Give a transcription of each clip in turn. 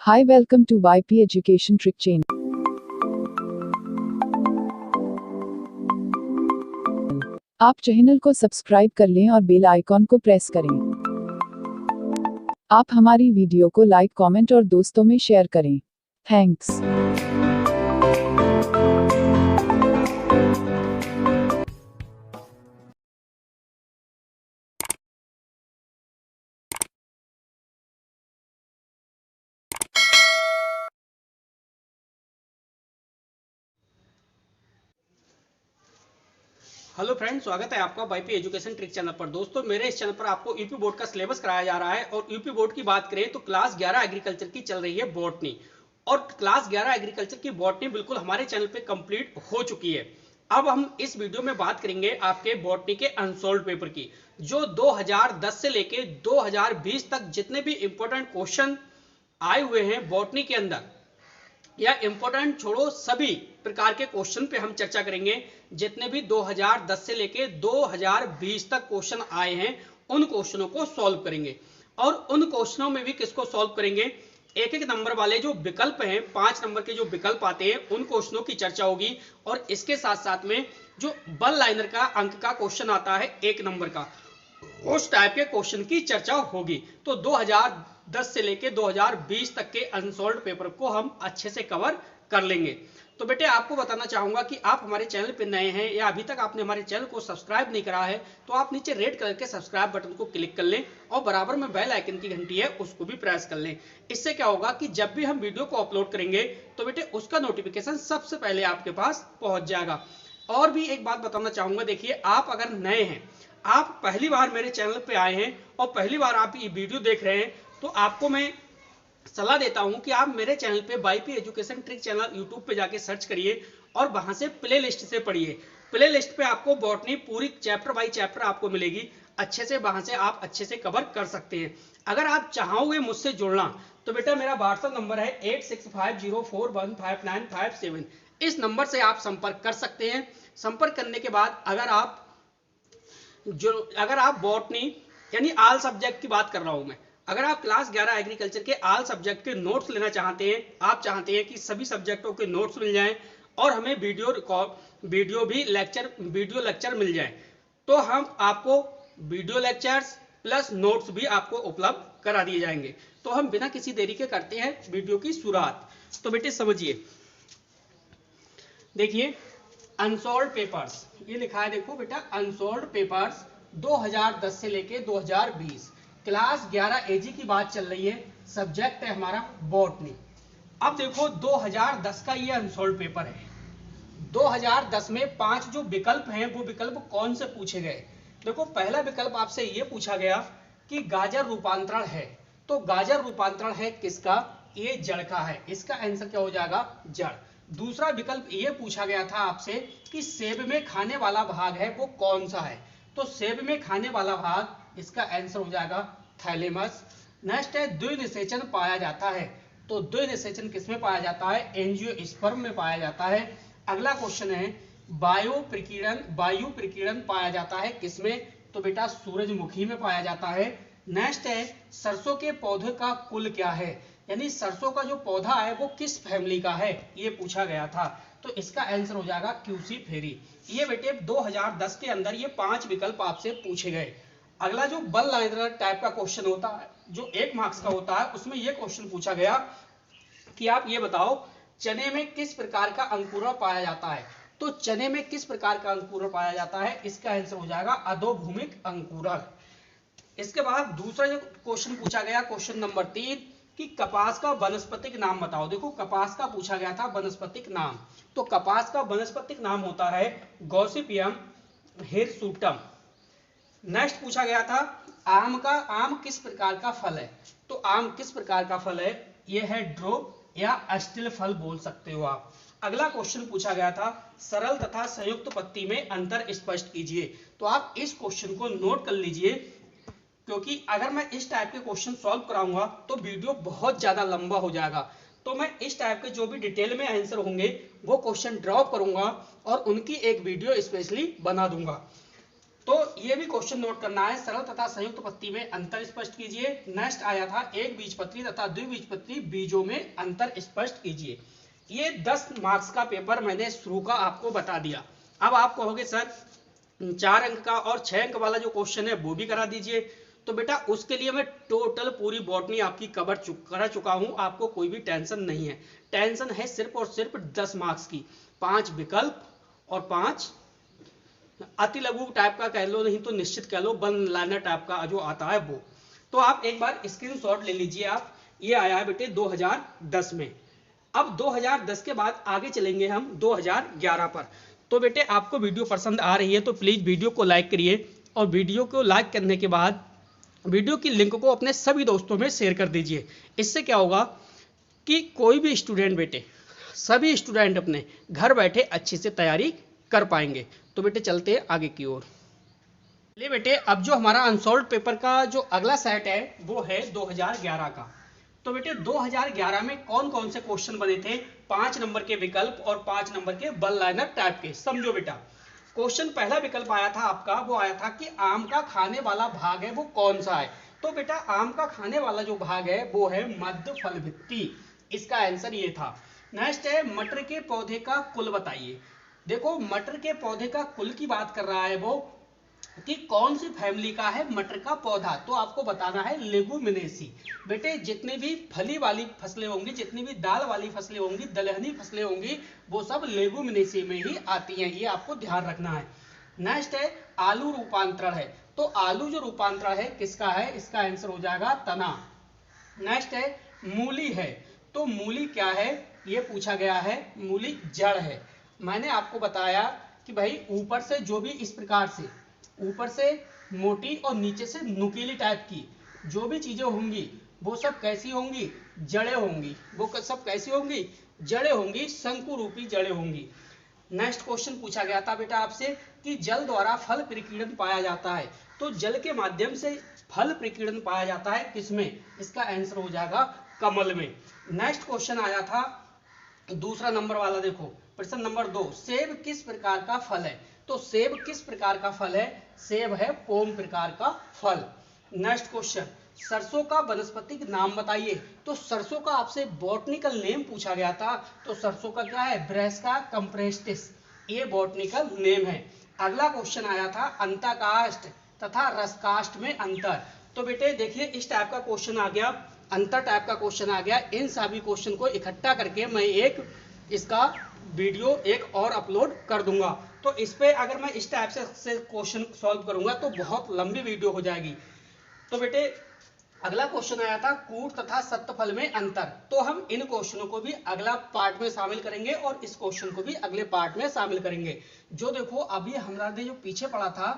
Hi, welcome to YP Education Trick Channel. आप channel को subscribe कर लें और बेल आइकॉन को प्रेस करें। आप हमारी वीडियो को लाइक, कमेंट और दोस्तों में शेयर करें। थैंक्स। हेलो फ्रेंड्स, स्वागत है आपका वाईपी एजुकेशन ट्रिक चैनल पर। दोस्तों, मेरे इस चैनल पर आपको यूपी बोर्ड का सिलेबस कराया जा रहा है और यूपी बोर्ड की बात करें तो क्लास 11 एग्रीकल्चर की चल रही है बॉटनी, और क्लास 11 एग्रीकल्चर की बॉटनी बिल्कुल हमारे चैनल पे कंप्लीट हो चुकी है। अब हम इस वीडियो में बात करेंगे आपके बॉटनी के अनसॉल्व पेपर की, जो 2010 से लेके 2020 तक जितने भी इंपॉर्टेंट क्वेश्चन आए हुए हैं बॉटनी के अंदर, या इंपॉर्टेंट छोड़ो, सभी प्रकार के क्वेश्चन पे हम चर्चा करेंगे। जितने भी 2010 से लेके 2020 तक क्वेश्चन आए हैं उन क्वेश्चनों को सॉल्व करेंगे, और उन क्वेश्चनों में भी किसको सॉल्व करेंगे, एक एक नंबर वाले जो विकल्प हैं, 5 नंबर के जो विकल्प आते हैं उन क्वेश्चनों की चर्चा होगी। और इसके साथ साथ में जो वन लाइनर का अंक का क्वेश्चन आता है 1 नंबर का, उस टाइप के क्वेश्चन की चर्चा होगी। तो 2010 से लेके 2020 तक के अनसॉल्व पेपर को हम अच्छे से कवर कर लेंगे। तो बेटे, आपको बताना चाहूंगा कि आप हमारे चैनल पे नए हैं या अभी तक आपने हमारे चैनल को सब्सक्राइब नहीं करा है, तो आप नीचे रेड कलर के सब्सक्राइब बटन को क्लिक कर लें और बराबर में बेल आइकन की घंटी है उसको भी प्रेस कर लें। इससे क्या होगा कि जब भी हम वीडियो को अपलोड करेंगे तो बेटे उसका नोटिफिकेशन सबसे पहले आपके पास पहुंच जाएगा। और भी एक बात बताना चाहूंगा, देखिए, आप अगर नए हैं, आप पहली बार मेरे चैनल पे आए हैं और पहली बार आप ये वीडियो देख रहे हैं, तो आपको मैं सलाह देता हूं कि आप मेरे चैनल पे YP education trick channel YouTube पे जाके सर्च करिए और वहां से प्ले लिस्ट से पढ़िए। प्ले लिस्ट पे आपको बॉटनी पूरी चैप्टर बाय चैप्टर आपको मिलेगी, अच्छे से वहां से आप अच्छे से कवर कर सकते हैं। अगर आप चाहोगे मुझसे जुड़ना तो बेटा मेरा व्हाट्सएप नंबर है 8650415957। इस नंबर से आप संपर्क कर सकते हैं। संपर्क करने के बाद अगर आप बॉटनी यानी आल सब्जेक्ट की बात कर रहा हूं मैं, अगर आप क्लास 11 एग्रीकल्चर के आल सब्जेक्ट के नोट्स लेना चाहते हैं, आप चाहते हैं कि सभी सब्जेक्टों के नोट्स मिल जाएं और हमें वीडियो लेक्चर मिल जाए, तो हम आपको वीडियो लेक्चर्स प्लस नोट्स भी आपको उपलब्ध करा दिए जाएंगे। तो हम बिना किसी देरी के करते हैं वीडियो की शुरुआत। तो बेटे समझिए, देखिए, अनसॉल्व पेपर्स ये लिखा है, देखो बेटा, अनसॉल्व पेपर्स 2010 से लेके 2020 क्लास 11 एजी की बात चल रही है, सब्जेक्ट है हमारा बॉटनी। अब देखो 2010 का ये अनसॉल्व पेपर है। 2010 में 5 जो विकल्प हैं वो विकल्प कौन से पूछे गए। देखो, पहला विकल्प आपसे ये पूछा गया कि गाजर रूपांतरण है, तो गाजर रूपांतरण है किसका, ये जड़ का है, इसका आंसर क्या हो जाएगा, जड़। दूसरा विकल्प ये पूछा गया था आपसे कि सेब में खाने वाला भाग है वो कौन सा है, तो सेब में खाने वाला भाग, इसका आंसर हो जाएगा थैलेमस। नेक्स्ट है द्विनिषेचन पाया जाता है, तो द्विनिषेचन किसमें पाया जाता है, एंजियोस्पर्म में पाया जाता है। अगला क्वेश्चन है वायु प्रकीर्णन पाया जाता है किसमें, तो बेटा सूरजमुखी में पाया जाता है। नेक्स्ट है सरसों के पौधे का कुल क्या है, यानी सरसों का जो पौधा है वो किस फैमिली का है, ये पूछा गया था, तो इसका आंसर हो जाएगा क्यूसीफेरी। ये बेटे 2010 के अंदर ये 5 विकल्प आपसे पूछे गए। अगला जो वन लाइनर टाइप का क्वेश्चन होता है, जो 1 मार्क्स का होता है, उसमें ये क्वेश्चन पूछा गया कि आप ये बताओ चने में किस प्रकार का अंकुरण पाया जाता है, तो चने में किस प्रकार का अंकुरण पाया जाता है, इसका आंसर हो जाएगा अधोभूमिक अंकुरण। इसके बाद दूसरा जो क्वेश्चन पूछा गया, क्वेश्चन नंबर 3, कि कपास का वनस्पतिक नाम बताओ। देखो, कपास का पूछा गया था वनस्पतिक नाम, तो कपास का वनस्पतिक नाम होता है गॉसिपियम हिरसुटम। नेक्स्ट पूछा गया था आम किस प्रकार का फल है, तो आम किस प्रकार का फल है, यह है ड्रोप या अस्टिल फल बोल सकते हो आप। अगला क्वेश्चन पूछा गया था सरल तथा संयुक्त पत्ती में अंतर स्पष्ट कीजिए, तो आप इस क्वेश्चन को नोट कर लीजिए, क्योंकि अगर मैं इस टाइप के क्वेश्चन सॉल्व कराऊंगा तो वीडियो बहुत ज्यादा लंबा हो जाएगा, तो मैं इस टाइप के जो भी डिटेल में आंसर होंगे वो क्वेश्चन ड्रॉप करूंगा और उनकी एक वीडियो स्पेशली बना दूंगा। तो ये भी क्वेश्चन नोट करना है। सरल तथा संयुक्त पत्ती में अंतर स्पष्ट कीजिए। नेक्स्ट आया था एक बीजपत्री तथा द्विबीजपत्री बीजों में अंतर स्पष्ट कीजिए। ये 10 मार्क्स का पेपर मैंने शुरू का आपको बता दिया। अब आप कहोगे सर 4 अंक का और 6 अंक वाला जो क्वेश्चन है वो भी करा दीजिए। तो बेटा उसके लिए मैं टोटल पूरी बॉटनी आपकी करा चुका हूं, आपको कोई भी टेंशन नहीं है। टेंशन है सिर्फ और सिर्फ 10 मार्क्स की, 5 विकल्प और 5 अति लघु टाइप का कह लो, नहीं तो निश्चित कह लो, वन लाइनर टाइप का जो आता है वो। तो आप एक बार स्क्रीनशॉट ले लीजिए आप। ये आया है बेटे 2010 में। अब 2010 के बाद आगे चलेंगे हम 2011 पर। तो बेटे आपको वीडियो पसंद आ रही है तो प्लीज वीडियो को लाइक करिए, और वीडियो को लाइक करने के बाद वीडियो की लिंक को अपने सभी दोस्तों में शेयर कर दीजिए। इससे क्या होगा कि कोई भी स्टूडेंट बेटे, सभी स्टूडेंट अपने घर बैठे अच्छे से तैयारी कर पाएंगे। तो बेटे चलते हैं आगे की ओर। ले बेटे अब जो हमारा अनसॉल्व पेपर का जो अगला सेट है वो है 2011 का। तो बेटे 2011 में कौन कौन से क्वेश्चन बने थे? 5 नंबर के विकल्प और 5 नंबर के वन लाइनर टाइप के। समझो बेटा, क्वेश्चन पहला विकल्प आया था आपका, वो आया था कि आम का खाने वाला भाग है वो कौन सा है? तो बेटा आम का खाने वाला जो भाग है वो है मध्य फल भित्ति, इसका आंसर ये था। नेक्स्ट है मटर के पौधे का कुल बताइए। देखो मटर के पौधे का कुल की बात कर रहा है वो कि कौन सी फैमिली का है मटर का पौधा, तो आपको बताना है लेगुमिनेसी। बेटे जितनी भी फली वाली फसलें होंगी, जितनी भी दाल वाली फसलें होंगी, दलहनी फसलें होंगी, वो सब लेगुमिनेसी में ही आती हैं, ये आपको ध्यान रखना है। नेक्स्ट है आलू रूपांतरण है। तो आलू जो रूपांतरण है किसका है? इसका आंसर हो जाएगा तना। नेक्स्ट है मूली है। तो मूली क्या है ये पूछा गया है, मूली जड़ है। मैंने आपको बताया कि भाई ऊपर से जो भी इस प्रकार से ऊपर से मोटी और नीचे से नुकीली टाइप की जो भी चीजें होंगी वो सब कैसी होंगी? जड़ें होंगी। वो सब कैसी होंगी? जड़ें होंगी, शंकु रूपी जड़ें होंगी। नेक्स्ट क्वेश्चन पूछा गया था बेटा आपसे कि जल द्वारा फल प्रकीर्णन पाया जाता है। तो जल के माध्यम से फल प्रकीर्णन पाया जाता है किसमें? इसका आंसर हो जाएगा कमल में। नेक्स्ट क्वेश्चन आया था दूसरा नंबर वाला, देखो प्रश्न नंबर 2, सेब किस प्रकार का फल है? तो सेब किस प्रकार का फल है? सेब है पोम प्रकार का फल। नेक्स्ट क्वेश्चन, सरसों का वनस्पतिक नाम बताइए। तो सरसों का आपसे बॉटनिकल नेम पूछा गया था। तो सरसों का क्या है? ब्रैसिका कंप्रेस्टिस, ये बॉटनिकल नेम है। अगला क्वेश्चन आया था अंतःकाष्ठ तथा रसकाष्ठ में अंतर। तो बेटे देखिए इस टाइप का क्वेश्चन आ गया, अंतर टाइप का क्वेश्चन आ गया। इन सभी क्वेश्चन को इकट्ठा करके मैं एक इसका वीडियो एक और अपलोड कर दूंगा। तो इस पे अगर मैं इस टाइप से क्वेश्चन सॉल्व करूंगा तो बहुत लंबी वीडियो हो जाएगी। तो बेटे अगला क्वेश्चन आया था कूट तथा सत्फल में अंतर। तो हम इन क्वेश्चनों को भी अगला पार्ट में शामिल करेंगे और इस क्वेश्चन को भी अगले पार्ट में शामिल करेंगे। जो देखो अभी हमारा जो पीछे पड़ा था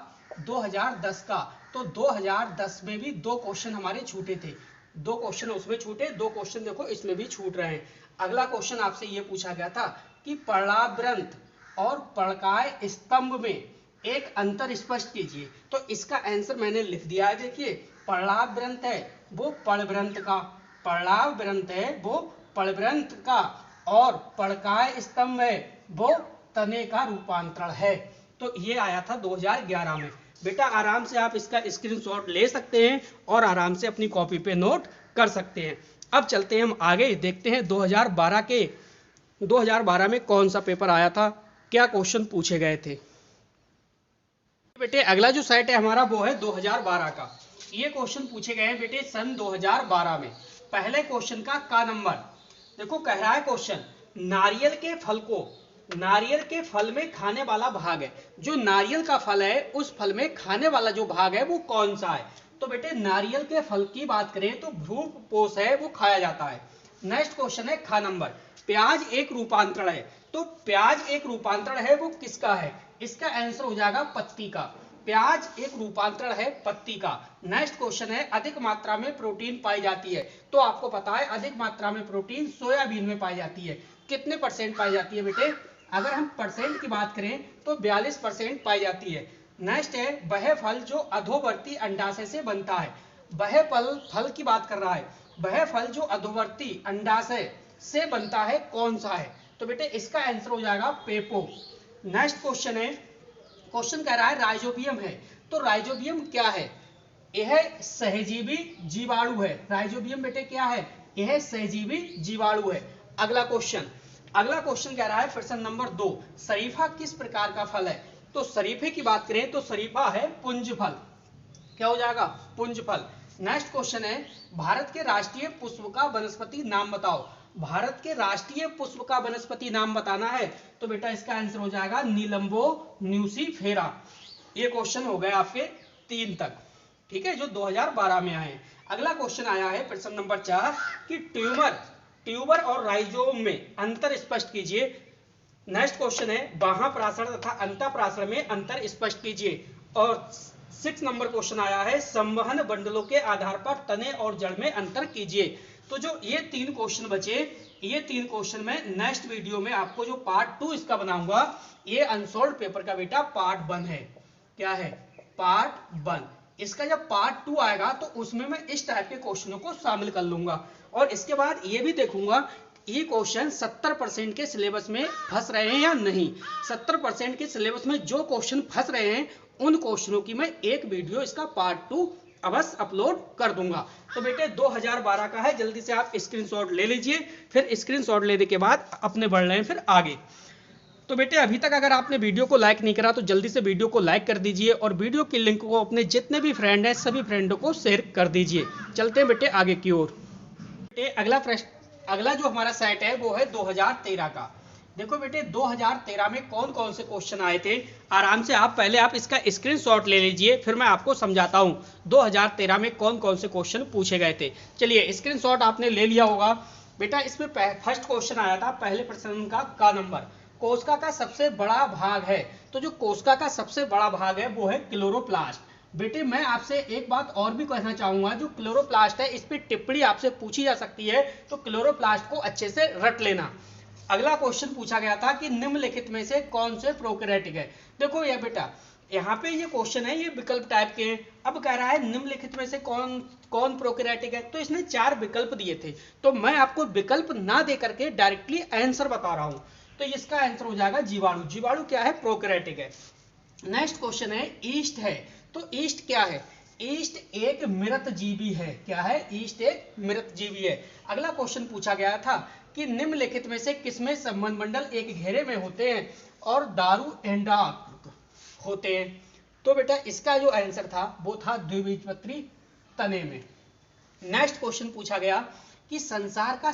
2010 का, तो 2010 में भी 2 क्वेश्चन हमारे छूटे थे, 2 क्वेश्चन उसमें छूटे, 2 क्वेश्चन देखो इसमें भी छूट रहे हैं। अगला क्वेश्चन आपसे ये पूछा गया था कि पर्णावृंत और पर्णकाय स्तंभ में एक अंतर स्पष्ट कीजिए। तो इसका आंसर मैंने लिख दिया है, देखिए पर्णावृंत है वो पर्णवृंत का, पर्णावृंत है वो पर्णवृंत का, और पर्णकाय स्तंभ है वो तने का रूपांतरण है। तो ये आया था 2011 में। बेटा आराम से आप इसका स्क्रीनशॉट ले सकते हैं और आराम से अपनी कॉपी पे नोट कर सकते हैं। अब चलते हैं हम आगे, देखते हैं 2012 में कौन सा पेपर आया था, क्या क्वेश्चन पूछे गए थे। बेटे अगला जो सेट है हमारा वो है 2012 का। ये क्वेश्चन पूछे गए हैं बेटे सन 2012 में। पहले क्वेश्चन का नंबर देखो, कह रहा है क्वेश्चन नारियल के फल को, नारियल के फल में खाने वाला भाग है, जो नारियल का फल है उस फल में खाने वाला जो भाग है वो कौन सा है? तो बेटे नारियल के फल की बात करें तो भ्रूपोष है वो खाया जाता है। नेक्स्ट क्वेश्चन है खा नंबर, प्याज एक रूपांतरण है। तो प्याज एक रूपांतरण है वो किसका है? इसका आंसर हो जाएगा पत्ती का। प्याज एक रूपांतरण है पत्ती का। नेक्स्ट क्वेश्चन है अधिक मात्रा में प्रोटीन पाई जाती है। तो आपको पता है अधिक मात्रा में प्रोटीन सोयाबीन में पाई जाती है। कितने % पाई जाती है बेटे? अगर हम परसेंट की बात करें तो 42% पाई जाती है। नेक्स्ट है वह फल जो अधोवर्ती अंडाशय से बनता है। वह फल की बात कर रहा है, वह फल जो अधोवर्ती अंडाशय से बनता है कौन सा है? तो बेटे इसका आंसर हो जाएगा पेपो। नेक्स्ट क्वेश्चन है, क्वेश्चन कह रहा है राइजोबियम है। तो राइजोबियम क्या है? यह सहजीवी जीवाणु है। राइजोबियम बेटे क्या है? यह सहजीवी जीवाणु है। अगला क्वेश्चन कह रहा है प्रश्न नंबर 2, शरीफा किस प्रकार का फल है? तो शरीफे की बात करें तो शरीफा है पुंज फल। क्या हो जाएगा? पुंज फल। नेक्स्ट क्वेश्चन है भारत के राष्ट्रीय पुष्प का वनस्पति नाम बताओ। भारत के राष्ट्रीय पुष्प का वनस्पति नाम बताना है तो बेटा इसका आंसर हो जाएगा नीलंबो न्यूसीफेरा। ये क्वेश्चन हो गए आपके 3 तक, ठीक है, जो 2012 में आए। अगला क्वेश्चन आया है प्रश्न नंबर 4 कि ट्यूबर और राइजोम में अंतर स्पष्ट कीजिए। नेक्स्ट क्वेश्चन है बाह्यपराशर तथा अंतःपराशर में अंतर स्पष्ट कीजिए। और 6 नंबर क्वेश्चन आया है संवहन बंडलों के आधार पर तने और जड़ में अंतर कीजिए। तो जो ये 3 क्वेश्चन बचे, ये 3 क्वेश्चन में नेक्स्ट वीडियो में आपको जो पार्ट 2 इसका बनाऊंगा, ये अनसॉल्व्ड पेपर का बेटा पार्ट 1 है। क्या है? पार्ट 1। इसका जब पार्ट 2 आएगा तो उसमें मैं इस टाइप के क्वेश्चनों को शामिल कर लूंगा और इसके बाद ये भी देखूंगा ये क्वेश्चन 70% के सिलेबस में फंस रहे हैं या नहीं। 70% के सिलेबस में जो क्वेश्चन फंस रहे हैं उन क्वेश्चनों की मैं एक वीडियो इसका पार्ट 2 अवश्य अपलोड कर दूंगा। तो बेटे 2012 का है, जल्दी से आप स्क्रीनशॉट ले लीजिए, फिर स्क्रीनशॉट लेने के बाद अपने बढ़ रहे हैं फिर आगे। तो बेटे अभी तक अगर आपने वीडियो को लाइक नहीं करा तो जल्दी से वीडियो को लाइक कर दीजिए और वीडियो की लिंक को अपने जितने भी फ्रेंड हैं सभी फ्रेंडों को शेयर कर दीजिए। चलते हैं बेटे आगे की ओर। बेटे अगला जो हमारा सेट है वो है 2013 का। देखो बेटे 2013 में कौन कौन से क्वेश्चन आए थे, आराम से आप पहले इसका स्क्रीनशॉट ले लीजिए, फिर मैं आपको समझाता हूं 2013 में कौन कौन से क्वेश्चन पूछे गए थे। चलिए स्क्रीनशॉट आपने ले लिया होगा। बेटा इसमें फर्स्ट क्वेश्चन आया था पहले प्रश्न का नंबर, कोशिका का सबसे बड़ा भाग है। तो जो कोशिका का सबसे बड़ा भाग है वो है क्लोरोप्लास्ट। बेटे मैं आपसे एक बात और भी कहना चाहूंगा, जो क्लोरोप्लास्ट है इस पर टिप्पणी आपसे पूछी जा सकती है, तो क्लोरोप्लास्ट को अच्छे से रट लेना। अगला क्वेश्चन पूछा गया था कि निम्नलिखित में से कौन से प्रोकैरियोटिक है। देखो ये बेटा यहाँ पे ये क्वेश्चन है, ये विकल्प टाइप के हैं। अब कह रहा है निम्नलिखित में से कौन कौन प्रोकैरियोटिक है, तो इसने 4 विकल्प दिए थे, तो मैं आपको विकल्प ना दे करके डायरेक्टली आंसर बता रहा हूं। तो इसका आंसर हो जाएगा जीवाणु। जीवाणु क्या है? प्रोकैरियोटिक है। नेक्स्ट क्वेश्चन है ईस्ट है। तो ईस्ट क्या है? ईस्ट एक मृत जीवी है। क्या है? ईस्ट एक मृत जीवी है। अगला क्वेश्चन पूछा गया था कि निम्नलिखित में से किसमें संबंध मंडल एक घेरे में होते हैं और दारू एंडा होते हैं। तो बेटा इसका जो आंसर था वो था द्विबीजपत्री तने में। नेक्स्ट क्वेश्चन पूछा गया कि संसार का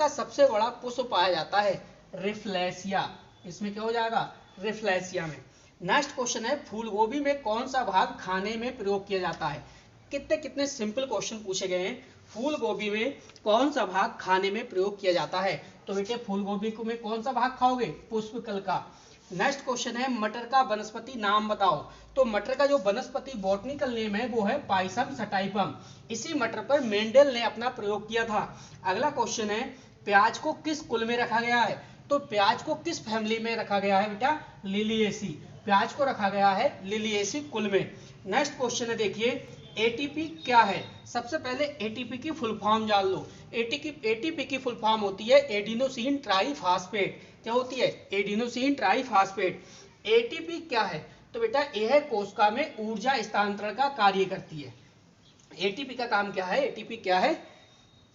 सबसे बड़ा पुष्प पाया जाता है रिफ्लेशिया। इसमें क्या हो जाएगा? रिफ्लेशिया में। नेक्स्ट क्वेश्चन है फूल गोभी में कौन सा भाग खाने में प्रयोग किया जाता है। कितने सिंपल क्वेश्चन पूछे गए हैं। फूल गोभी में कौन सा भाग खाने में प्रयोग किया जाता है। तो बेटे फूल गोभी को में कौन सा भाग खाओगे? पुष्पकल का। नेक्स्ट क्वेश्चन है मटर का वनस्पति नाम बताओ। तो मटर का जो वनस्पति बॉटनिकल नेम है वो है पाइसम सटाइपम। इसी मटर पर मेंडल ने अपना प्रयोग किया था। अगला क्वेश्चन है प्याज को किस कुल में रखा गया है। तो प्याज को किस फैमिली में रखा गया है बेटा? लिलिएसी। प्याज को रखा गया है लिलिएसी कुल में। नेक्स्ट क्वेश्चन है देखिए एटीपी क्या है। सबसे पहले एटीपी की फुल फॉर्म जान लो। एटीपी की फुल फॉर्म होती है एडिनोसिन ट्राइफॉस्फेट। क्या होती है? Adenosine triphosphate. एटीपी क्या है? तो बेटा यह कोशिका में ऊर्जा स्थानांतरण का कार्य करती है। एटीपी का काम क्या है? एटीपी क्या है?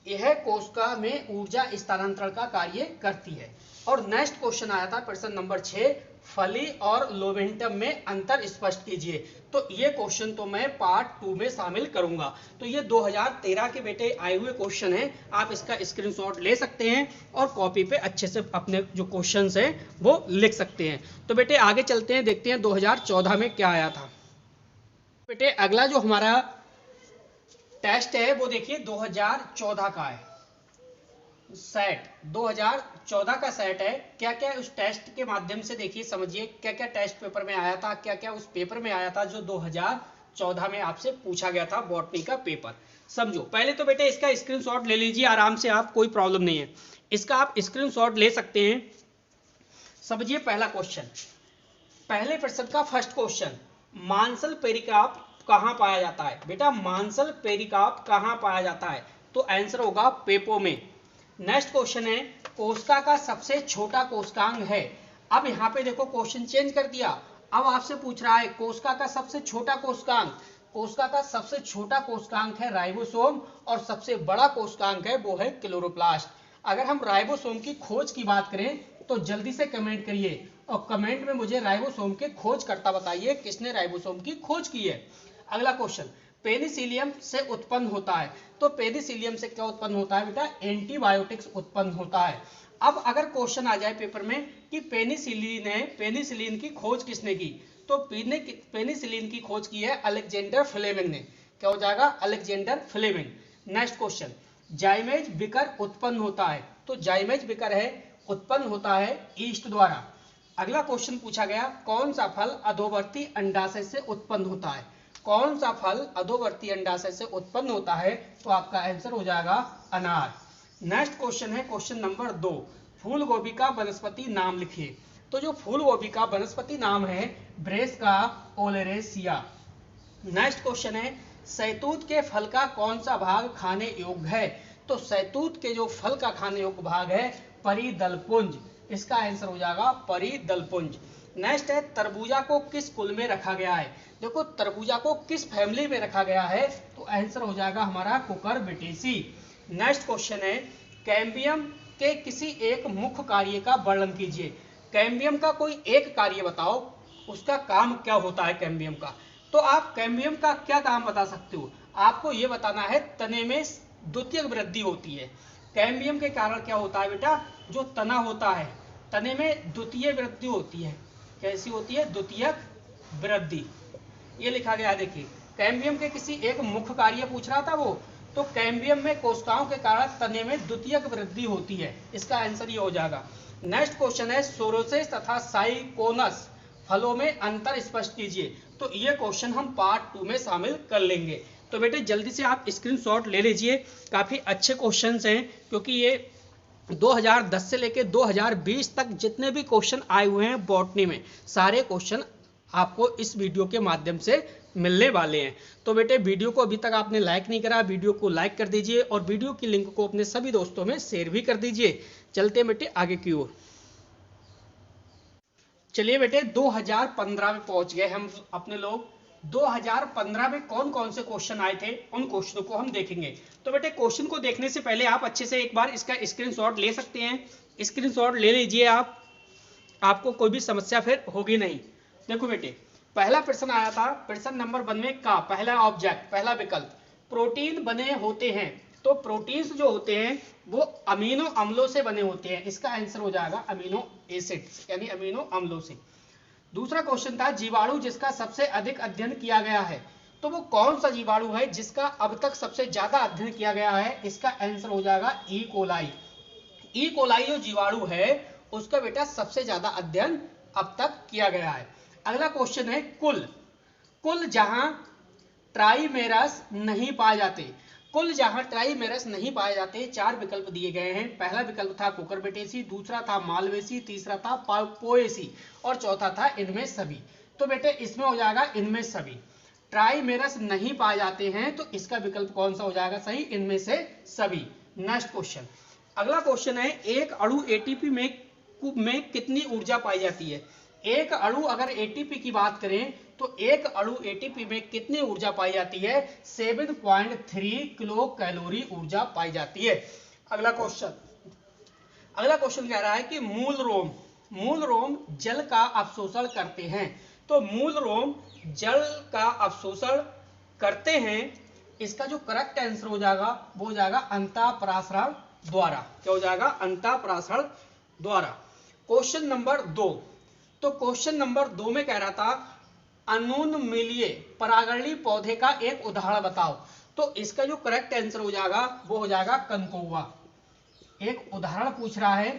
यह कोशिका में ऊर्जा स्थानांतरण का कार्य करती है। और नेक्स्ट क्वेश्चन आया था प्रश्न नंबर 6 फली और लोवेंटम में अंतर स्पष्ट कीजिए। तो ये क्वेश्चन तो मैं पार्ट 2 में शामिल करूंगा। तो ये 2013 के बेटे आए हुए क्वेश्चन हैं, आप इसका स्क्रीनशॉट ले सकते हैं और कॉपी पे अच्छे से अपने जो क्वेश्चंस हैं वो लिख सकते हैं। तो बेटे आगे चलते हैं, देखते हैं 2014 में क्या आया था। बेटे अगला जो हमारा टेस्ट है वो देखिए 2014 का है। सेट 2014 का सेट है। क्या क्या उस टेस्ट के माध्यम से देखिए समझिए क्या क्या टेस्ट पेपर में आया था, क्या क्या उस पेपर में आया था जो 2014 में आपसे पूछा गया था बॉटनी का पेपर। समझो पहले तो बेटे इसका स्क्रीनशॉट ले लीजिए आराम से, आप कोई प्रॉब्लम नहीं है, इसका आप स्क्रीनशॉट ले सकते हैं। समझिए पहला क्वेश्चन, पहले प्रश्न का फर्स्ट क्वेश्चन, मांसल पेरिकार्प कहां पाया जाता है। बेटा मांसल पेरिकार्प कहां पाया जाता है? तो आंसर होगा पेपो में। नेक्स्ट क्वेश्चन है कोशिका का सबसे छोटा कोशिकांग है। अब यहाँ पे देखो क्वेश्चन चेंज कर दिया, अब आपसे पूछ रहा है कोशिका का सबसे छोटा कोशिकांक। कोशिका का सबसे छोटा कोशिकांक है राइबोसोम और सबसे बड़ा कोशिकांक है वो है क्लोरोप्लास्ट। अगर हम राइबोसोम की खोज की बात करें तो जल्दी से कमेंट करिए और कमेंट में मुझे राइबोसोम के खोजकर्ता बताइए किसने राइबोसोम की खोज की है। अगला क्वेश्चन, पेनिसिलियम से उत्पन्न होता है। तो पेनिसिलियम से क्या उत्पन्न होता है बेटा? एंटीबायोटिक्स उत्पन्न होता है। अब अगर क्वेश्चन आ जाए पेपर में कि पेनिसिलिन की खोज किसने की, तो पेनिसिलिन की खोज की है अलेक्जेंडर फ्लेमिंग ने। क्या हो जाएगा? Alexander Fleming. Next question, zymase बिकर उत्पन्न होता है। तो जाइमेज बिकर है उत्पन्न होता है ईस्ट द्वारा। अगला क्वेश्चन पूछा गया, कौन सा फल अधोवर्ती अंडाशय से उत्पन्न होता है? कौन सा फल अधोवर्ती अंडाशय से उत्पन्न होता है? तो आपका आंसर हो जाएगा अनार। नेक्स्ट क्वेश्चन है क्वेश्चन नंबर 2, फूल गोभी का वनस्पति नाम लिखिए। तो जो फूल गोभी का वनस्पति नाम है ब्रेसिका ओलेरेसिया। नेक्स्ट क्वेश्चन है, शहतूत के फल का कौन सा भाग खाने योग्य है? तो शहतूत के जो फल का खाने योग्य भाग है परिदलपुंज। इसका आंसर हो जाएगा परिदलपुंज। नेक्स्ट है, तरबूजा को किस कुल में रखा गया है? देखो तरबूजा को किस फैमिली में रखा गया है? तो आंसर हो जाएगा हमारा कुकुरबिटेसी। नेक्स्ट क्वेश्चन है, कैम्बियम के किसी एक मुख्य कार्य का वर्णन कीजिए। कैम्बियम का कोई एक कार्य बताओ, उसका काम क्या होता है कैम्बियम का? तो आप कैम्बियम का क्या काम बता सकते हो? आपको यह बताना है तने में द्वितीयक वृद्धि होती है। कैम्बियम के कारण क्या होता है बेटा? जो तना होता है तने में द्वितीय वृद्धि होती है। कैसी होती है? द्वितीयक वृद्धि। ये लिखा गया, देखिए कैम्बियम के किसी एक मुख्य कार्य पूछ रहा था वो, तो कैम्बियम में कोशिकाओं के कारण तने में द्वितीयक वृद्धि होती है। इसका आंसर ये हो जाएगा। नेक्स्ट क्वेश्चन है, सोरोसेस तथा साइकोनस फलों में अंतर स्पष्ट कीजिए। तो ये क्वेश्चन हम पार्ट 2 में शामिल कर लेंगे। तो बेटे जल्दी से आप स्क्रीनशॉट ले लीजिए, काफी अच्छे क्वेश्चंस हैं, क्योंकि ये 2010 से लेकर 2020 तक जितने भी क्वेश्चन आए हुए हैं बॉटनी में, सारे क्वेश्चन आपको इस वीडियो के माध्यम से मिलने वाले हैं। तो बेटे वीडियो को अभी तक आपने लाइक नहीं करा, वीडियो को लाइक कर दीजिए और वीडियो की लिंक को अपने सभी दोस्तों में शेयर भी कर दीजिए। चलते हैं बेटे आगे की ओर। चलिए बेटे 2015 में पहुंच गए हम अपने लोग। 2015 में कौन कौन से क्वेश्चन आए थे उन क्वेश्चनों को हम देखेंगे। तो बेटे क्वेश्चन को देखने से पहले आप अच्छे से एक बार इसका स्क्रीनशॉट ले सकते हैं। स्क्रीनशॉट ले लीजिए आप, आपको कोई भी समस्या फिर होगी नहीं। देखो बेटे पहला प्रश्न आया था, प्रश्न नंबर 1 में का पहला ऑब्जेक्ट, पहला विकल्प, प्रोटीन बने होते हैं। तो प्रोटीन्स जो होते हैं वो अमीनो अम्लों से बने होते हैं। इसका आंसर हो जाएगा अमीनो एसिड्स, यानी अमीनो अम्लों से। दूसरा क्वेश्चन था, जीवाणु जिसका सबसे अधिक अध्ययन किया गया है। तो वो कौन सा जीवाणु है जिसका अब तक सबसे ज्यादा अध्ययन किया गया है? इसका आंसर हो जाएगा ई कोलाई। ई कोलाई जो जीवाणु है उसका बेटा सबसे ज्यादा अध्ययन अब तक किया गया है। अगला क्वेश्चन है, कुल जहां ट्राइमेरस नहीं पाए जाते। कुल जहां ट्राइमेरस नहीं पाए जाते 4 विकल्प दिए गए हैं। पहला विकल्प था कुकुरबिटेसी, दूसरा था मालवेसी, तीसरा था पोएसी और चौथा था इनमें सभी। तो बेटे इसमें हो जाएगा इनमें सभी। ट्राइमेरस नहीं पाए जाते हैं तो इसका विकल्प कौन सा हो जाएगा सही? इनमें से सभी। नेक्स्ट क्वेश्चन, अगला क्वेश्चन है, एक अणु एटीपी में कितनी ऊर्जा पाई जाती है? एक अणु अगर एटीपी की बात करें तो एक अणु एटीपी में कितनी ऊर्जा पाई जाती है? 7.3 किलो कैलोरी ऊर्जा पाई जाती है। अगला क्वेश्चन कह रहा है कि मूल रोम जल का अवशोषण करते हैं। तो मूल रोम जल का अवशोषण करते हैं, इसका जो करेक्ट आंसर हो जाएगा वो हो जाएगा अंतःपरासरण द्वारा। क्या हो जाएगा? अंतःपरासरण द्वारा। क्वेश्चन नंबर 2, तो क्वेश्चन नंबर 2 में कह रहा था, अनुन्मीलिय परागणीय पौधे का एक उदाहरण बताओ। तो इसका जो करेक्ट आंसर हो जाएगा वो हो जाएगा कनकौआ। एक उदाहरण पूछ रहा है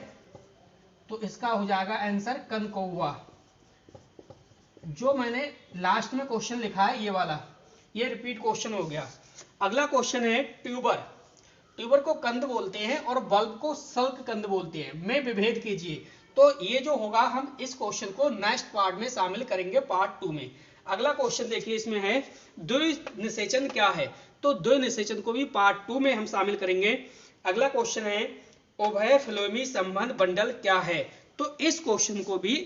तो इसका हो जाएगा आंसर कनकौआ। जो मैंने लास्ट में क्वेश्चन लिखा है ये वाला, ये रिपीट क्वेश्चन हो गया। अगला क्वेश्चन है, ट्यूबर को कंद बोलते हैं और बल्ब को सल्क कंद बोलते हैं, में विभेद कीजिए। तो ये जो होगा हम इस क्वेश्चन को नेक्स्ट पार्ट में शामिल करेंगे, पार्ट 2 में। अगला क्वेश्चन देखिए इसमें है, द्विनिषेचन क्या है? तो द्विनिषेचन को भी पार्ट 2 में हम शामिल करेंगे। अगला क्वेश्चन है, उभयफिल्मी संबंध बंडल क्या है? तो इस क्वेश्चन को भी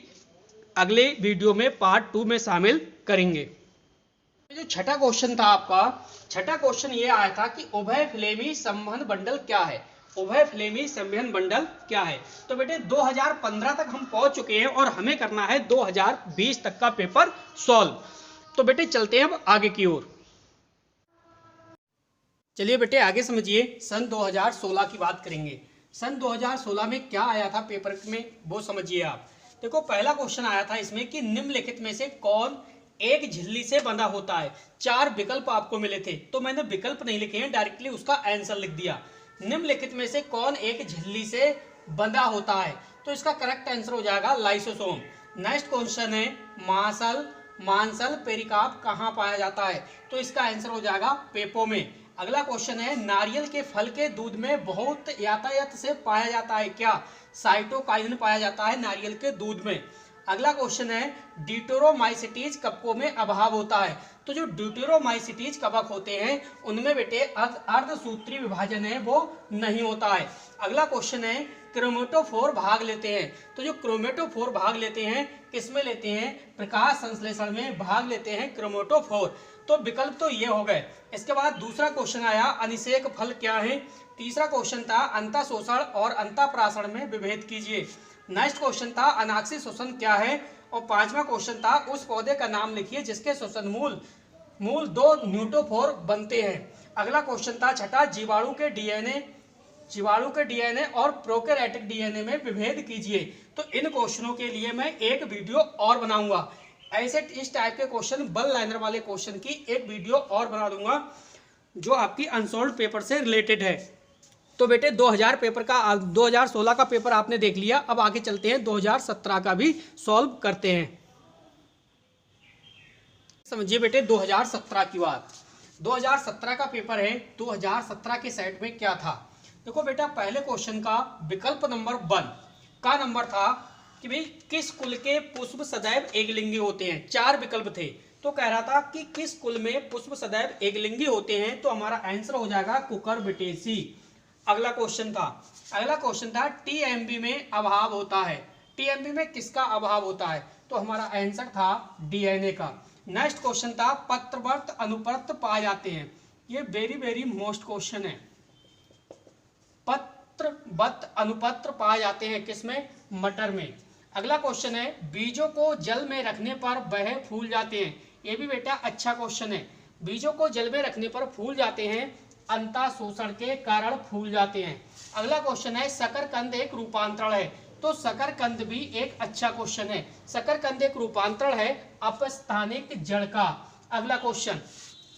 अगले वीडियो में पार्ट 2 में शामिल करेंगे। जो छठा क्वेश्चन था आपका, छठा क्वेश्चन ये आया था कि उभयफ्लेमी संवहन बंडल क्या है। उभयफ्लेमी संवहन बंडल क्या है? तो बेटे 2015 तक हम पहुंच चुके हैं और हमें करना है 2020 तक का पेपर सॉल्व। तो बेटे चलते हैं अब आगे की ओर। चलिए बेटे आगे समझिए, सन 2016 की बात करेंगे। सन 2016 में क्या आया था पेपर में वो समझिए आप। देखो पहला क्वेश्चन आया था इसमें कि निम्नलिखित में से कौन एक झिल्ली से बंधा होता है। 4 विकल्प आपको मिले थे, तो मैंने विकल्प नहीं लिखे हैं, डायरेक्टली उसका आंसर लिख दिया। निम्नलिखित में से कौन एक झिल्ली से बंधा होता है, तो इसका करेक्ट आंसर हो जाएगा लाइसोसोम। नेक्स्ट क्वेश्चन है मांसल पेरिकार्प कहाँ पाया जाता है, तो इसका आंसर हो जाएगा पेपो में। अगला क्वेश्चन है नारियल के फल के दूध में बहुत यातायात से पाया जाता है क्या? साइटोकाइनिन पाया जाता है नारियल के दूध में। अगला क्वेश्चन है ड्यूटेरोमाइसिटीज कवकों में अभाव होता है, तो जो ड्यूटेरोमाइसिटीज कवक होते हैं उनमें बेटे अर्धसूत्री विभाजन है वो नहीं होता है। अगला क्वेश्चन है क्रोमेटोफोर भाग लेते हैं, तो जो क्रोमेटोफोर भाग लेते हैं किसमें लेते हैं? प्रकाश संश्लेषण में भाग लेते हैं क्रोमेटोफोर। तो विकल्प तो ये हो गए। इसके बाद दूसरा क्वेश्चन आया अनिषेक फल क्या है। तीसरा क्वेश्चन था अंतःशोषण और अंतःप्राशरण में विभेद कीजिए। नेक्स्ट क्वेश्चन था अनाक्षी शोषण क्या है, और पांचवा क्वेश्चन था उस पौधे का नाम लिखिए जिसके शोषण मूल 2 न्यूटोफोर बनते हैं। अगला क्वेश्चन था छठा जीवाणु के डीएनए और प्रोकैरियोटिक डीएनए में विभेद कीजिए। तो इन क्वेश्चनों के लिए मैं एक वीडियो और बनाऊंगा। ऐसे इस टाइप के क्वेश्चन बल लाइनर वाले क्वेश्चन की एक वीडियो और बना दूंगा जो आपकी अनसॉल्व्ड पेपर से रिलेटेड है। तो बेटे 2016 का पेपर आपने देख लिया, अब आगे चलते हैं 2017 का भी सॉल्व करते हैं। समझिए बेटे 2017 की बात। 2017 का पेपर है। 2017 के सेट में क्या था? देखो बेटा पहले क्वेश्चन का विकल्प नंबर 1 का नंबर था कि भाई किस कुल के पुष्प सदैव एकलिंगी होते हैं। 4 विकल्प थे, तो कह रहा था कि किस कुल में पुष्प सदैव एकलिंगी होते हैं, तो हमारा आंसर हो जाएगा कुकुरबिटेसी। अगला क्वेश्चन था टीएमबी में अभाव होता है। टीएमबी में किसका अभाव होता है, तो हमारा आंसर था डीएनए का। नेक्स्ट क्वेश्चन था पत्रवर्त अनुप्रस्थ पाए जाते हैं। ये वेरी मोस्ट क्वेश्चन है। पत्रवत अनुपत्र पाए जाते हैं किसमें? मटर में। अगला क्वेश्चन है बीजों को जल में रखने पर वह फूल जाते हैं। ये भी बेटा अच्छा क्वेश्चन है। बीजों को जल में रखने पर फूल जाते हैं, अंतःशोषण के कारण फूल जाते हैं। अगला क्वेश्चन है शकरकंद एक रूपांतरण है, तो शकरकंद भी एक अच्छा क्वेश्चन है। शकरकंद एक रूपांतरण है अपस्थानिक जड़ का। अगला क्वेश्चन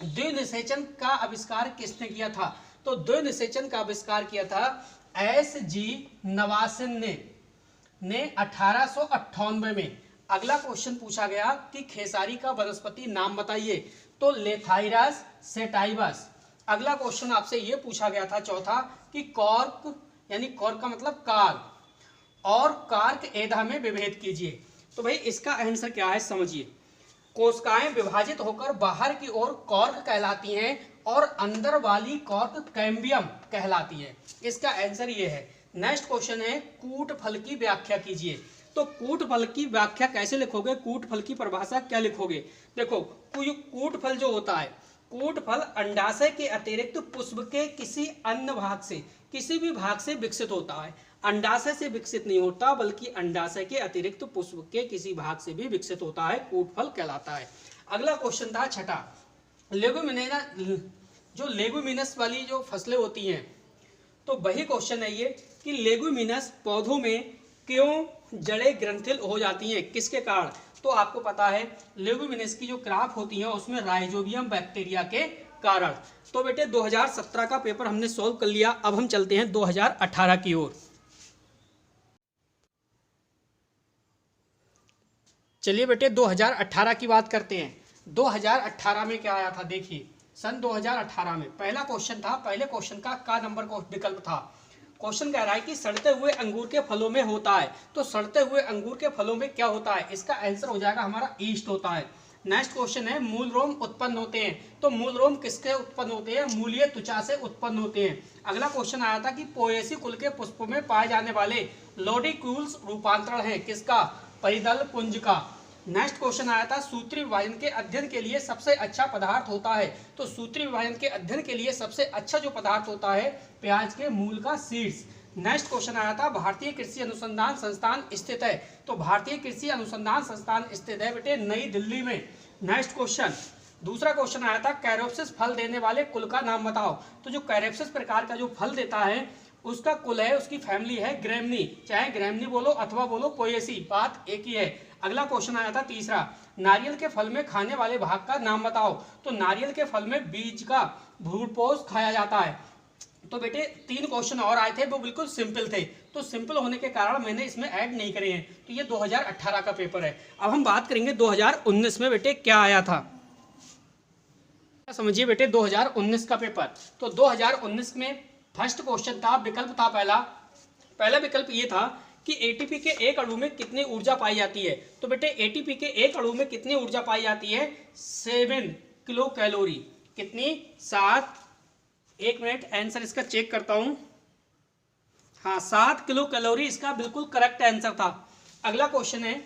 द्विनिषेचन का आविष्कार किसने किया था, तो द्विनिषेचन का आविष्कार किया था SG नवासिन ने 1898 में। अगला क्वेश्चन पूछा गया कि खेसारी का वनस्पति नाम बताइए, तो लेथाइरस सेटाइवस। अगला क्वेश्चन आपसे यह पूछा गया था चौथा कि कॉर्क यानी कॉर्क का मतलब कार्क और कार्क एधा में विभेद कीजिए। तो भाई इसका आंसर क्या है समझिए। कोशिकाएं विभाजित होकर बाहर की ओर कॉर्क कहलाती हैं और अंदर वाली कॉर्क कैम्बियम कहलाती है। इसका आंसर ये है। नेक्स्ट क्वेश्चन है कूट फल की व्याख्या कीजिए। तो कूट फल की व्याख्या कैसे लिखोगे, कूट फल की परिभाषा क्या लिखोगे? देखो कूट फल जो होता है, कूट फल अंडाशय के अतिरिक्त पुष्प के किसी अन्य भाग से, किसी भी भाग से विकसित होता है। अंडाशय से विकसित नहीं होता बल्कि अंडाशय के अतिरिक्त पुष्प के किसी भाग से भी विकसित होता है, कूट फल कहलाता है। अगला क्वेश्चन था छठा लेगुमिनेना, जो लेगुमिनस वाली जो फसलें होती हैं, तो वही क्वेश्चन है ये कि लेगुमिनस पौधों में क्यों जड़ें ग्रंथिल हो जाती हैं, किसके कारण? तो आपको पता है लेगुमिनस की जो क्रॉप होती है उसमें राइजोबियम बैक्टीरिया के कारण। तो बेटे 2017 का पेपर हमने सॉल्व कर लिया। अब हम चलते हैं 2018 की ओर। चलिए बेटे 2018 की बात करते हैं। 2018 में क्या आया था देखिए। सन 2018 में पहला क्वेश्चन था, पहले क्वेश्चन का नंबर का विकल्प था। क्वेश्चन कह रहा है कि सड़ते हुए अंगूर के फलों में होता है, तो सड़ते हुए अंगूर के फलों में क्या होता है? इसका आंसर हो जाएगा हमारा ईस्ट होता है। नेक्स्ट क्वेश्चन है मूल रोम उत्पन्न होते हैं, तो मूल रोम किसके उत्पन्न होते हैं? मूलीय त्वचा से उत्पन्न होते हैं। अगला क्वेश्चन आया था कि पोएसी कुल के पुष्पों में पाए जाने वाले लॉडिक्यूल्स रूपांतरण है किसका? परिदल पुंज का। नेक्स्ट क्वेश्चन आया था सूत्री विभाजन के अध्ययन के लिए सबसे अच्छा पदार्थ होता है। तो सूत्री विभाजन के अध्ययन के लिए सबसे अच्छा जो पदार्थ होता है प्याज के मूल का सीड्स। नेक्स्ट क्वेश्चन आया था भारतीय कृषि अनुसंधान संस्थान स्थित है। तो भारतीय कृषि अनुसंधान संस्थान स्थित है बेटे नई दिल्ली में। नेक्स्ट क्वेश्चन, दूसरा क्वेश्चन आया था कैरोप्सिस फल देने वाले कुल का नाम बताओ। तो जो कैरोप्सिस प्रकार का जो फल देता है उसका कुल है, उसकी फैमिली है ग्रेमनी, चाहे ग्रेमनी बोलो अथवा बोलो पोएसी, बात एक ही है। अगला क्वेश्चन आया था तीसरा, नारियल के फल में खाने वाले भाग का नाम बताओ। तो नारियल के फल में बीज का भूपोष खाया जाता है। तो बेटे 3 क्वेश्चन और आए थे, वो बिल्कुल सिंपल थे, तो सिंपल होने के कारण मैंने इसमें ऐड नहीं करे हैं। तो ये 2018 का पेपर है। अब हम बात करेंगे 2019 में बेटे क्या आया था। समझिए बेटे 2019 का पेपर। तो 2019 में फर्स्ट क्वेश्चन था, विकल्प था पहला विकल्प ये था कि एटीपी के एक अणु में कितनी ऊर्जा पाई जाती है। तो बेटे एटीपी के एक अणु में कितनी ऊर्जा पाई जाती है, 7 किलो कैलोरी। कितनी, 7, 1 मिनट आंसर इसका चेक करता हूं। हाँ 7 किलो कैलोरी इसका बिल्कुल करेक्ट आंसर था। अगला क्वेश्चन है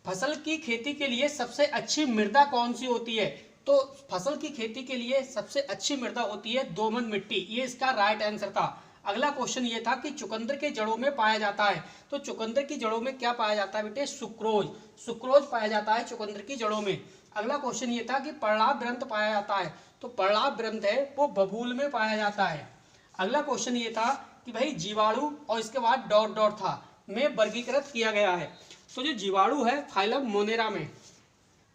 फसल की खेती के लिए सबसे अच्छी मृदा कौन सी होती है। तो फसल की खेती के लिए सबसे अच्छी मृदा होती है दोमट मिट्टी, ये इसका राइट आंसर था। अगला क्वेश्चन ये था कि चुकंदर के जड़ों में पाया जाता है। तो चुकंदर की जड़ों में क्या पाया जाता है बेटे, सुक्रोज पाया जाता है चुकंदर की जड़ों में। अगला क्वेश्चन ये था कि पर्णाभ ग्रंथ पाया जाता है। तो पर्णाभ ग्रंथ है वो बबूल में पाया जाता है। अगला क्वेश्चन ये था कि भाई जीवाणु और इसके बाद डॉट डॉट था में वर्गीकृत किया गया है। तो जो जीवाणु है फाइलम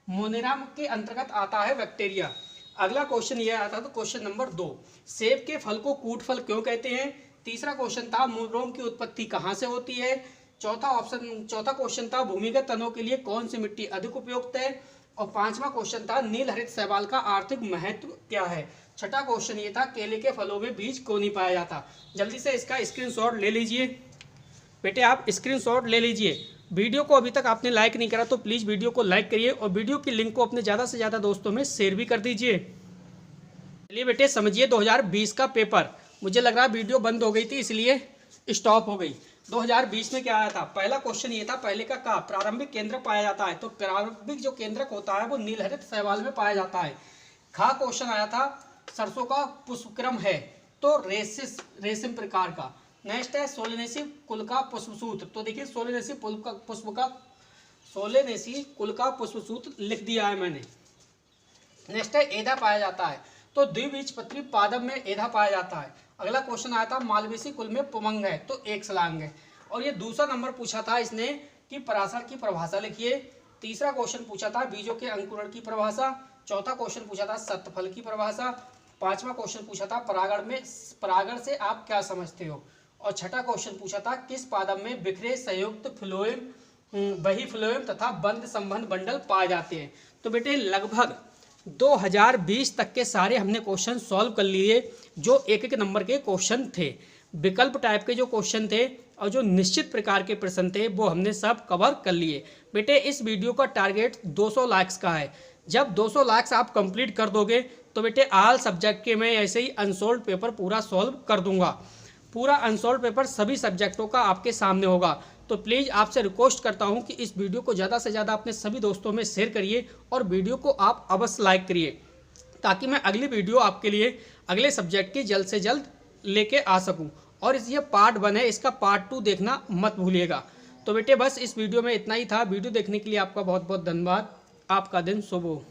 मोनेरा के अंतर्गत आता है बैक्टीरिया। अगला क्वेश्चन ये आता तो क्वेश्चन नंबर 2, सेब के फल को कूट फल क्यों कहते हैं। तीसरा क्वेश्चन था मूलरोम की उत्पत्ति कहाँ से होती है। चौथा क्वेश्चन था भूमिगत तनों के लिए कौन सी मिट्टी अधिक उपयुक्त है। और 5वां क्वेश्चन था नील हरित शैवाल का आर्थिक महत्व क्या है। छठा क्वेश्चन ये था केले के फलों में बीज क्यों नहीं पाया जाता। जल्दी से इसका स्क्रीनशॉट ले लीजिए बेटे, आप स्क्रीनशॉट ले लीजिए। वीडियो को अभी तक आपने लाइक नहीं करा तो प्लीज़ वीडियो को लाइक करिए और वीडियो की लिंक को अपने ज़्यादा से ज़्यादा दोस्तों में शेयर भी कर दीजिए। चलिए बेटे समझिए 2020 का पेपर। मुझे लग रहा वीडियो बंद हो गई थी इसलिए स्टॉप हो गई। 2020 में क्या आया था, पहला क्वेश्चन ये था पहले का प्रारंभिक केंद्र पाया जाता है। तो प्रारंभिक जो केंद्रक होता है वो नीलहरित शैवाल में पाया जाता है। खा क्वेश्चन आया था सरसों का पुष्पक्रम है तो रेशम प्रकार का। नेक्स्ट है सोलेनेसी कुल का पुष्पसूत्र। तो देखिए सोलेनेसी कुल का पुष्पसूत्र लिख दिया है मैंने। नेक्स्ट है एधा पाया जाता है। तो द्विबीजपत्री पादप में एधा पाया जाता है। अगला क्वेश्चन आया था मालवेसी कुल में पुमंग है तो एक छलांग है। और ये दूसरा नंबर पूछा था इसने कि पराशर की परिभाषा लिखिए। तीसरा क्वेश्चन पूछा था बीजों के अंकुरण की परिभाषा। चौथा क्वेश्चन पूछा था सत्फल की परिभाषा। 5वां क्वेश्चन पूछा था परागण से आप क्या समझते हो। और छठा क्वेश्चन पूछा था किस पादप में बिखरे संयुक्त फ्लोएम वही फ्लोएम तथा बंद संबंध बंडल पाए जाते हैं। तो बेटे लगभग 2020 तक के सारे हमने क्वेश्चन सॉल्व कर लिए जो एक नंबर के क्वेश्चन थे। विकल्प टाइप के जो क्वेश्चन थे और जो निश्चित प्रकार के प्रश्न थे वो हमने सब कवर कर लिए। बेटे इस वीडियो का टारगेट 200 लाइक्स का है। जब 200 लाइक्स आप कंप्लीट कर दोगे तो बेटे ऑल सब्जेक्ट के मैं ऐसे ही अनसोल्व पेपर पूरा सॉल्व कर दूंगा। पूरा अनसोल्व पेपर सभी सब्जेक्टों का आपके सामने होगा। तो प्लीज़ आपसे रिक्वेस्ट करता हूं कि इस वीडियो को ज़्यादा से ज़्यादा अपने सभी दोस्तों में शेयर करिए और वीडियो को आप अवश्य लाइक करिए ताकि मैं अगली वीडियो आपके लिए अगले सब्जेक्ट की जल्द से जल्द लेके आ सकूं। और ये पार्ट 1 है, इसका पार्ट 2 देखना मत भूलिएगा। तो बेटे बस इस वीडियो में इतना ही था। वीडियो देखने के लिए आपका बहुत बहुत धन्यवाद। आपका दिन शुभ हो।